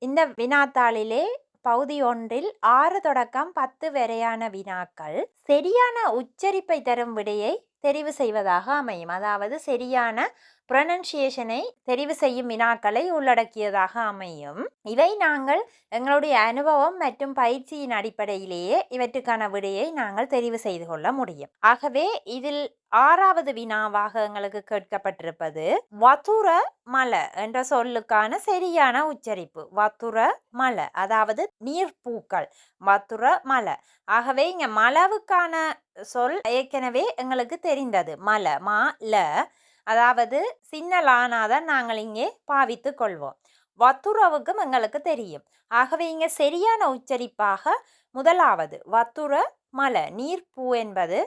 இந்த வினாத்தாளிலே பகுதி ஒன்றில் 6 தொடக்கம் 10 வரையான வினாக்கள் சரியான உச்சரிப்பை தரும் விடையை தெரிவு செய்வதாக அமையும். அதாவது சரியான ப்ரொனன்சியேஷனை தெரிவு செய்யும் வினாக்களை உள்ளடக்கியதாக அமையும். இவை நாங்கள் எங்களுடைய அனுபவம் மற்றும் பயிற்சியின் அடிப்படையிலேயே இவற்றுக்கான விடையை நாங்கள் தெரிவு செய்து கொள்ள முடியும். ஆகவே இதில் 6வது வினாவாக எங்களுக்கு கேட்கப்பட்டிருப்பது வத்துர மல என்ற சொல்லுக்கான சரியான உச்சரிப்பு. வத்துர மல அதாவது நீர்ப்பூக்கள், வத்துர மல. ஆகவே இங்க மலவுக்கான சொல் ஏற்கனவே எங்களுக்கு தெரிந்தது மல, மா ல, அதாவது சின்னலானாதான் நாங்கள் இங்கே பாவித்து கொள்வோம். வத்துரவுக்கும் எங்களுக்கு தெரியும். ஆகவே இங்கே சரியான உச்சரிப்பாக முதலாவது வத்துர மல நீர்ப்பூ என்பது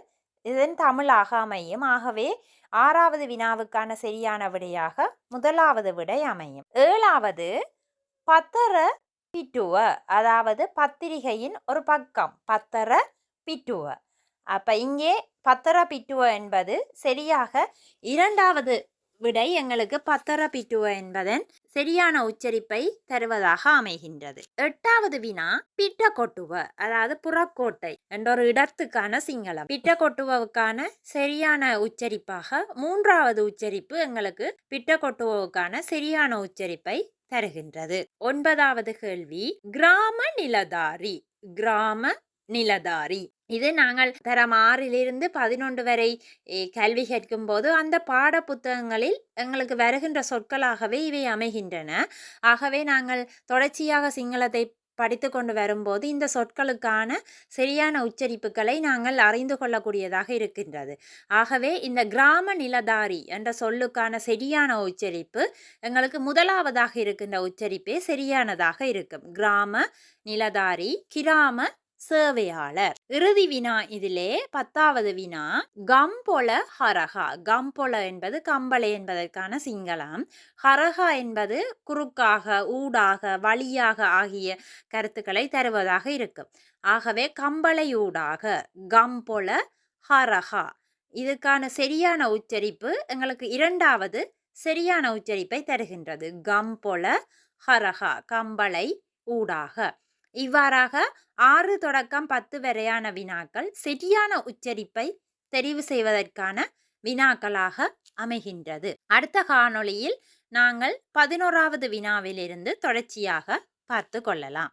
இதன் தமிழாக அமையும். ஆகவே 6வது வினாவுக்கான சரியான விடையாக முதலாவது விடை அமையும். 7வது பத்தர பிட்டுவ, அதாவது பத்திரிகையின் ஒரு பக்கம், பத்தர பிட்டுவ. அப்ப இங்கே பத்தர பிட்டுவ என்பது சரியாக 2வது விடை எங்களுக்கு பத்தர பிட்டுவ என்பதன் சரியான உச்சரிப்பை தருவதாக அமைகின்றது. 8வது வினா பிட்ட கொட்டுவ, அதாவது புறக்கோட்டை என்ற ஒரு இடத்துக்கான சிங்களம். பிட்ட கொட்டுவவுக்கான சரியான உச்சரிப்பாக 3வது உச்சரிப்பு எங்களுக்கு பிட்ட கொட்டுவவுக்கான சரியான உச்சரிப்பை தருகின்றது. 9வது கேள்வி கிராம நிலதாரி. கிராம நிலதாரி இது நாங்கள் தரம் 6லிருந்து 11 வரை கல்வி கேட்கும் போது அந்த பாட புத்தகங்களில் எங்களுக்கு வருகின்ற சொற்களாகவே இவை அமைகின்றன. ஆகவே நாங்கள் தொடர்ச்சியாக சிங்களத்தை படித்து கொண்டு வரும்போது இந்த சொற்களுக்கான சரியான உச்சரிப்புகளை நாங்கள் அறிந்து கொள்ளக்கூடியதாக இருக்கின்றது. ஆகவே இந்த கிராம நிலதாரி என்ற சொல்லுக்கான சரியான உச்சரிப்பு எங்களுக்கு முதலாவதாக இருக்கின்ற உச்சரிப்பே சரியானதாக இருக்கும். கிராம நிலதாரி, கிராம சேவையாளர். இறுதி வினா இதிலே 10வது வினா கம்போல ஹரஹா. கம்போல என்பது கம்பளை என்பதற்கான சிங்களம். ஹரஹா என்பது குறுக்காக, ஊடாக, வழியாக ஆகிய கருத்துக்களை தருவதாக இருக்கும். ஆகவே கம்பளை ஊடாக, கம்போல ஹரஹா. இதுக்கான சரியான உச்சரிப்பு எங்களுக்கு 2வது சரியான உச்சரிப்பை தருகின்றது. கம்போல ஹரஹா, கம்பளை ஊடாக. இவ்வாறாக 6 தொடக்கம் 10 வரையான வினாக்கள் சரியான உச்சரிப்பை தெரிவு செய்வதற்கான வினாக்களாக அமைகின்றது. அடுத்த காணொளியில் நாங்கள் 11வது வினாவிலிருந்து தொடர்ச்சியாக பார்த்து கொள்ளலாம்.